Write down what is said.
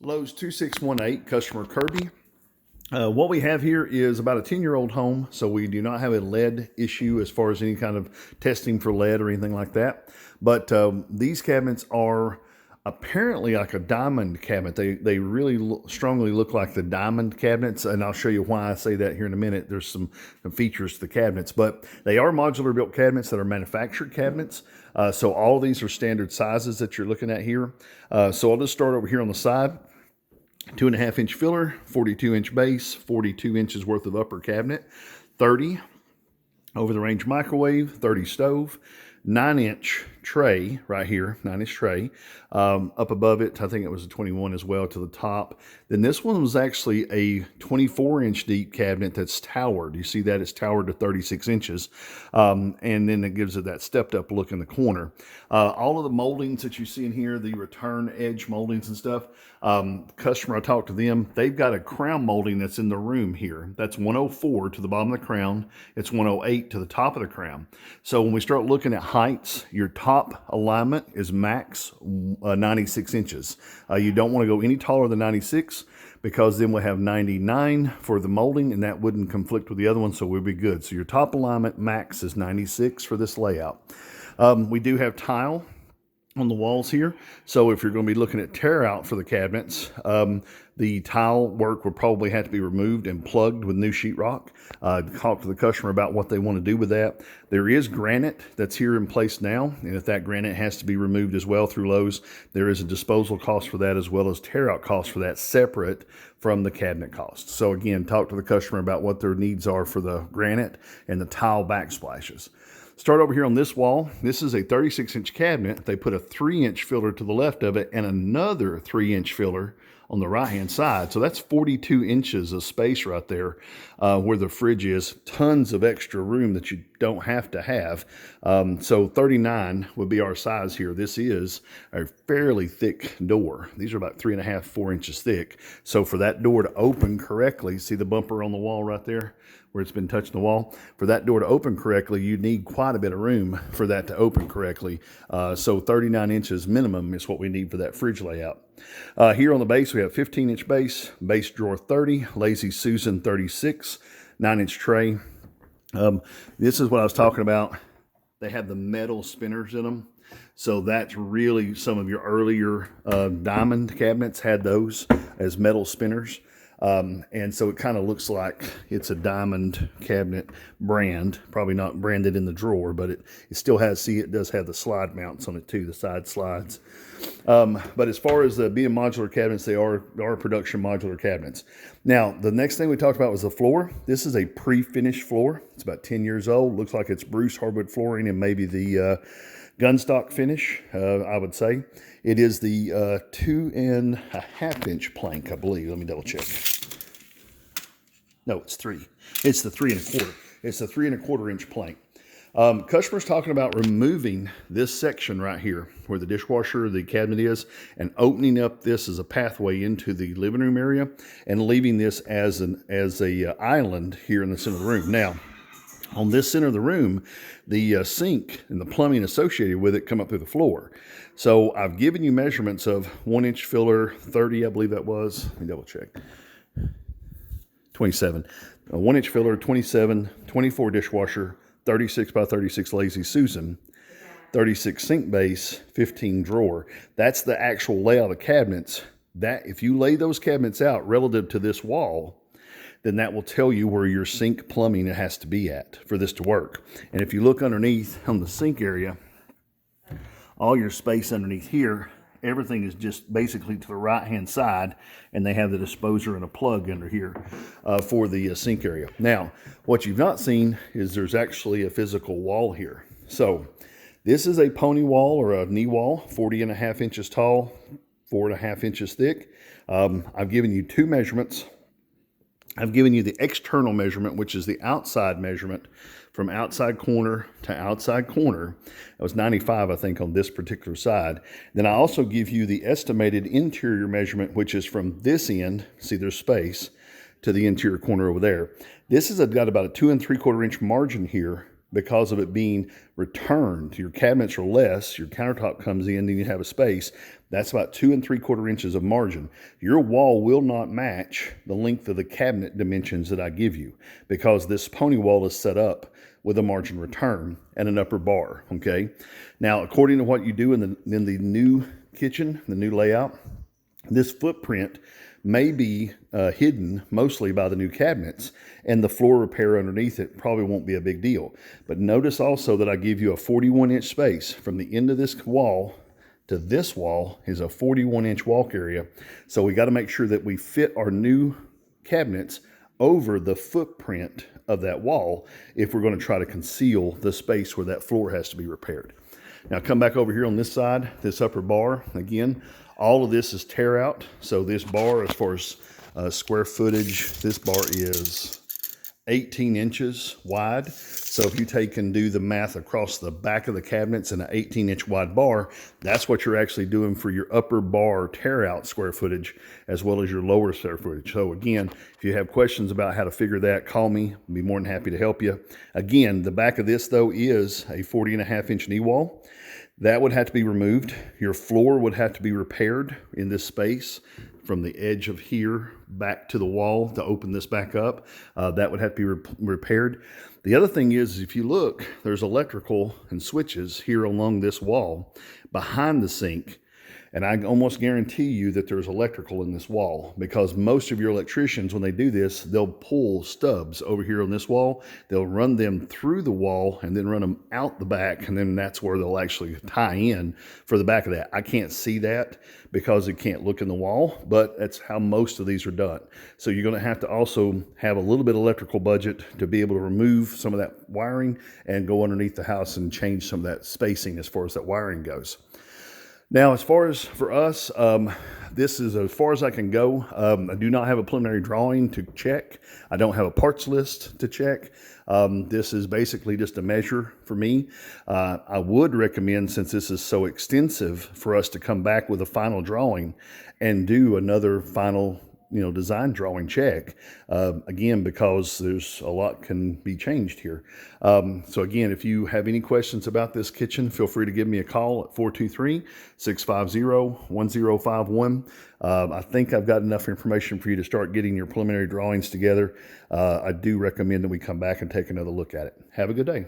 Lowe's 2618, customer Kirby. What we have here is about a 10-year-old home, so we do not have a lead issue as far as any kind of testing for lead or anything like that. But these cabinets are apparently like a diamond cabinet. They really strongly look like the diamond cabinets, and I'll show you why I say that here in a minute. There's some features to the cabinets, but they are modular built cabinets that are manufactured cabinets. So all of these are standard sizes that you're looking at here. So I'll just start over here on the side. 2.5-inch filler, 42-inch base, 42 inches worth of upper cabinet, 30 over-the-range microwave, 30 stove, 9-inch tray right here, 9-inch tray. Up above it, I think it was a 21 as well to the top. Then this one was actually a 24-inch deep cabinet that's towered. You see that it's towered to 36 inches. And then it gives it that stepped up look in the corner. All of the moldings that you see in here, the return edge moldings and stuff, customer, I talked to them, they've got a crown molding that's in the room here. That's 104 to the bottom of the crown. It's 108 to the top of the crown. So when we start looking at heights, your top alignment is max 96 inches. You don't want to go any taller than 96 because then we'll have 99 for the molding and that wouldn't conflict with the other one, so we'll be good. So your top alignment max is 96 for this layout. We do have tile on the walls here. So if you're going to be looking at tear out for the cabinets, the tile work would probably have to be removed and plugged with new sheetrock. Talk to the customer about what they want to do with that. There is granite that's here in place now, and if that granite has to be removed as well through Lowe's, there is a disposal cost for that as well as tear out cost for that separate from the cabinet cost. So again, talk to the customer about what their needs are for the granite and the tile backsplashes. Start over here on this wall. This is a 36-inch cabinet. They put a 3-inch filler to the left of it and another 3-inch filler on the right-hand side. So that's 42 inches of space right there where the fridge is. Tons of extra room that you don't have to have. So 39 would be our size here. This is a fairly thick door. These are about 3.5, 4 inches thick. So for that door to open correctly, see the bumper on the wall right there where it's been touching the wall? For that door to open correctly, you need quite a bit of room for that to open correctly. So 39 inches minimum is what we need for that fridge layout. Here on the base, we have 15-inch base drawer 30, Lazy Susan 36, 9-inch tray. This is what I was talking about. They have the metal spinners in them. So that's really some of your earlier diamond cabinets had those as metal spinners. And so it kind of looks like it's a diamond cabinet brand, probably not branded in the drawer, but it still has, see, it does have the slide mounts on it too, the side slides. But as far as being modular cabinets, they are production modular cabinets. Now, the next thing we talked about was the floor. This is a pre-finished floor. It's about 10 years old. Looks like it's Bruce hardwood flooring and maybe the gunstock finish, I would say. It is the 2.5-inch plank, I believe. Let me double check. No, it's 3. It's the 3.25. It's the 3.25-inch plank. Customers talking about removing this section right here where the dishwasher, the cabinet is, and opening up this as a pathway into the living room area and leaving this as a island here in the center of the room. Now, on this center of the room, the sink and the plumbing associated with it come up through the floor. So I've given you measurements of 1-inch filler, 30, I believe that was. Let me double check. 27. A 1-inch filler, 27, 24 dishwasher, 36 by 36 Lazy Susan, 36 sink base, 15 drawer. That's the actual layout of the cabinets. That if you lay those cabinets out relative to this wall, then that will tell you where your sink plumbing has to be at for this to work. And if you look underneath on the sink area, all your space underneath here, everything is just basically to the right-hand side, and they have the disposer and a plug under here for the sink area. Now, what you've not seen is there's actually a physical wall here. So this is a pony wall or a knee wall, 40.5 inches tall, 4.5 inches thick. I've given you two measurements. I've given you the external measurement, which is the outside measurement from outside corner to outside corner. That was 95, I think, on this particular side. Then I also give you the estimated interior measurement, which is from this end, see there's space, to the interior corner over there. This has got about a 2 3/4-inch margin here because of it being returned. Your cabinets are less, your countertop comes in, then you have a space. That's about 2 3/4 inches of margin. Your wall will not match the length of the cabinet dimensions that I give you because this pony wall is set up with a margin return and an upper bar, okay? Now, according to what you do in the new kitchen, the new layout, this footprint may be hidden mostly by the new cabinets, and the floor repair underneath it probably won't be a big deal. But notice also that I give you a 41-inch space from the end of this wall to this wall is a 41-inch walk area. So we got to make sure that we fit our new cabinets over the footprint of that wall if we're going to try to conceal the space where that floor has to be repaired. Now come back over here on this side, this upper bar. Again, all of this is tear out. So this bar, as far as square footage, this bar is 18 inches wide. So if you take and do the math across the back of the cabinets in an 18-inch wide bar, that's what you're actually doing for your upper bar tear out square footage as well as your lower square footage. So again, if you have questions about how to figure that, call me. I'll be more than happy to help you. Again, the back of this though is a 40.5-inch knee wall. That would have to be removed. Your floor would have to be repaired in this space from the edge of here back to the wall to open this back up. That would have to be repaired. The other thing is, if you look, there's electrical and switches here along this wall behind the sink. And I almost guarantee you that there's electrical in this wall because most of your electricians, when they do this, they'll pull stubs over here on this wall. They'll run them through the wall and then run them out the back. And then that's where they'll actually tie in for the back of that. I can't see that because it can't look in the wall, but that's how most of these are done. So you're going to have to also have a little bit of electrical budget to be able to remove some of that wiring and go underneath the house and change some of that spacing as far as that wiring goes. Now, as far as for us, this is as far as I can go. I do not have a preliminary drawing to check. I don't have a parts list to check. This is basically just a measure for me. I would recommend, since this is so extensive, for us to come back with a final drawing and do another final design drawing check, again, because there's a lot can be changed here. So again, if you have any questions about this kitchen, feel free to give me a call at 423-650-1051. I think I've got enough information for you to start getting your preliminary drawings together. I do recommend that we come back and take another look at it. Have a good day.